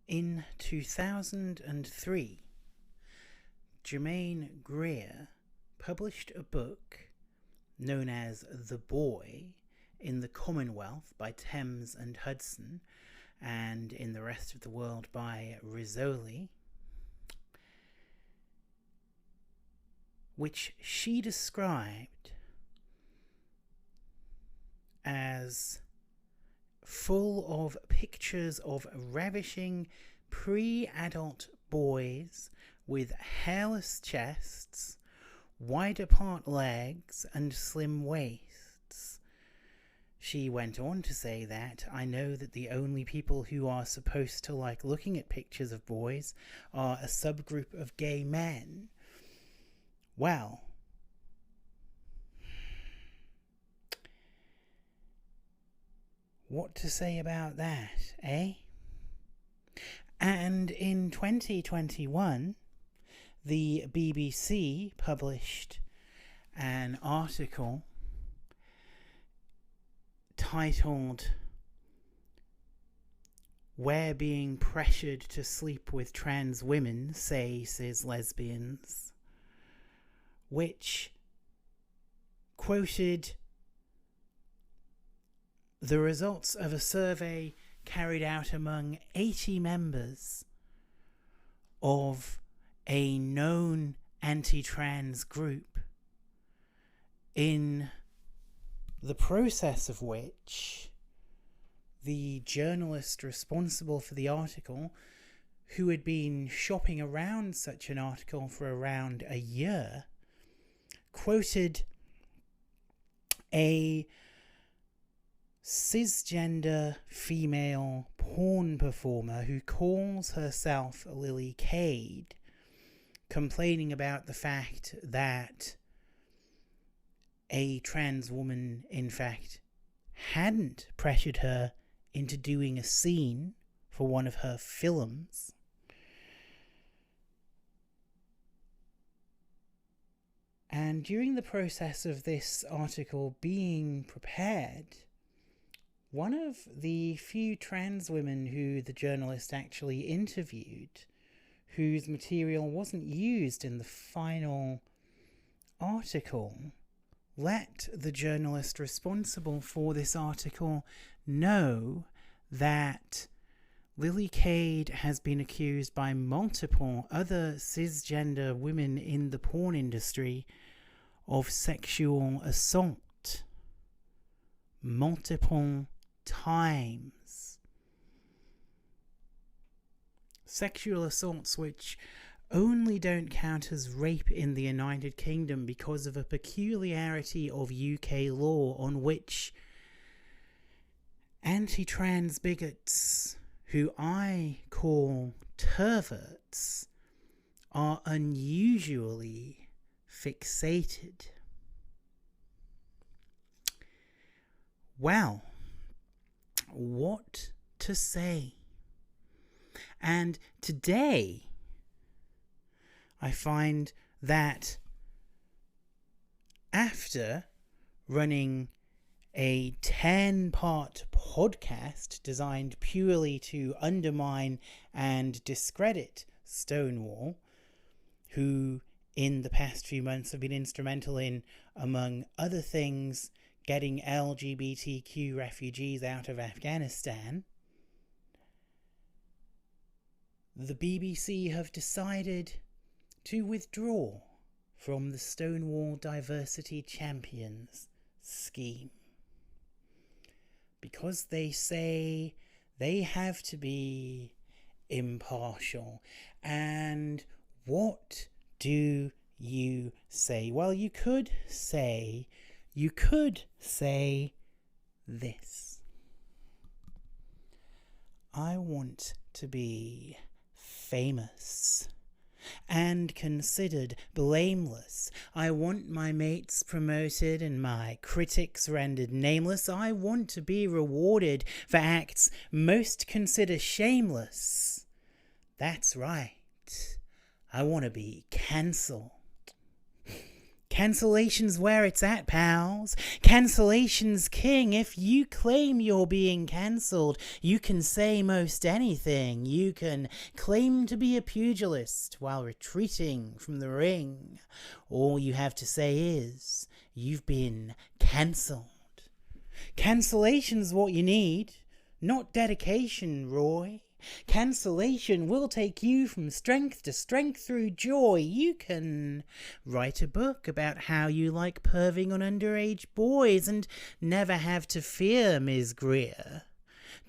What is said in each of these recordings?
In 2003, Germaine Greer published a book known as The Boy in the Commonwealth by Thames and Hudson, and in the rest of the world by Rizzoli, which she described as full of pictures of ravishing pre-adult boys with hairless chests, wide apart legs, and slim waists. She went on to say that, "I know that the only people who are supposed to like looking at pictures of boys are a subgroup of gay men." Well, what to say about that, eh? And in 2021, the BBC published an article titled "We're Being Pressured to Sleep with Trans Women, Say Cis Lesbians," which quoted the results of a survey carried out among 80 members of a known anti-trans group, in the process of which the journalist responsible for the article, who had been shopping around such an article for around a year, quoted a cisgender female porn performer who calls herself Lily Cade, complaining about the fact that a trans woman, in fact, hadn't pressured her into doing a scene for one of her films. And during the process of this article being prepared, one of the few trans women who the journalist actually interviewed, whose material wasn't used in the final article, let the journalist responsible for this article know that Lily Cade has been accused by multiple other cisgender women in the porn industry of sexual assault. Multiple times. Sexual assaults which only don't count as rape in the United Kingdom because of a peculiarity of UK law on which anti-trans bigots, who I call terverts, are unusually fixated. Well, what to say? And today, I find that after running a 10-part podcast designed purely to undermine and discredit Stonewall, who in the past few months have been instrumental in, among other things, getting LGBTQ refugees out of Afghanistan, the BBC have decided to withdraw from the Stonewall Diversity Champions scheme, because they say they have to be impartial. And what do you say? Well, you could say this: I want to be famous and considered blameless. I want my mates promoted and my critics rendered nameless. I want to be rewarded for acts most consider shameless. That's right. I want to be cancelled. Cancellation's where it's at, pals. Cancellation's king. If you claim you're being cancelled, you can say most anything. You can claim to be a pugilist while retreating from the ring. All you have to say is, you've been cancelled. Cancellation's what you need, not dedication, Roy. Cancellation will take you from strength to strength through joy. You can write a book about how you like perving on underage boys and never have to fear Ms. Greer.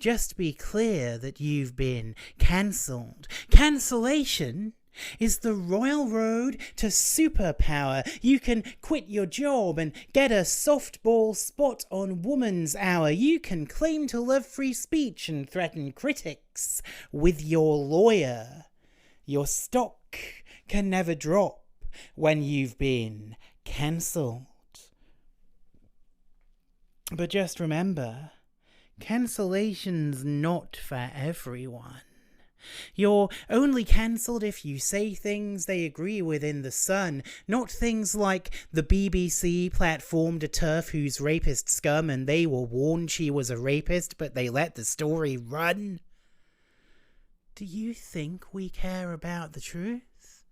Just be clear that you've been cancelled. Cancellation is the royal road to superpower. You can quit your job and get a softball spot on Woman's Hour. You can claim to love free speech and threaten critics with your lawyer. Your stock can never drop when you've been cancelled. But just remember, cancellation's not for everyone. You're only cancelled if you say things they agree with in The Sun, not things like the BBC platformed a TERF who's rapist scum and they were warned she was a rapist, but they let the story run. Do you think we care about the truth?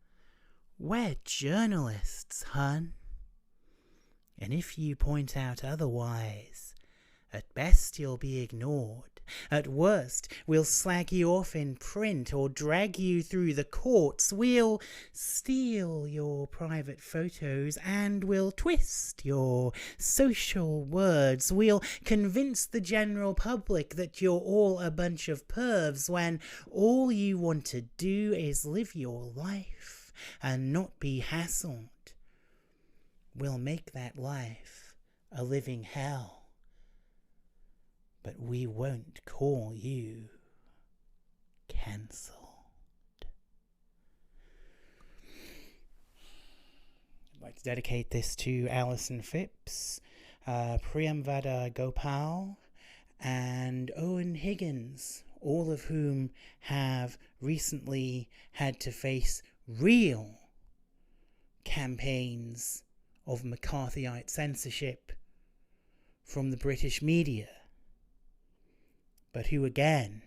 We're journalists, hun. And if you point out otherwise, at best you'll be ignored. At worst, we'll slag you off in print or drag you through the courts. We'll steal your private photos and we'll twist your social words. We'll convince the general public that you're all a bunch of pervs when all you want to do is live your life and not be hassled. We'll make that life a living hell. But we won't call you cancelled. I'd like to dedicate this to Alison Phipps, Priyamvada Gopal, and Owen Higgins, all of whom have recently had to face real campaigns of McCarthyite censorship from the British media. But who again,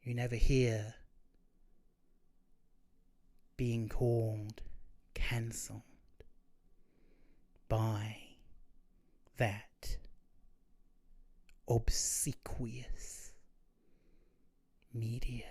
you never hear being called cancelled by that obsequious media.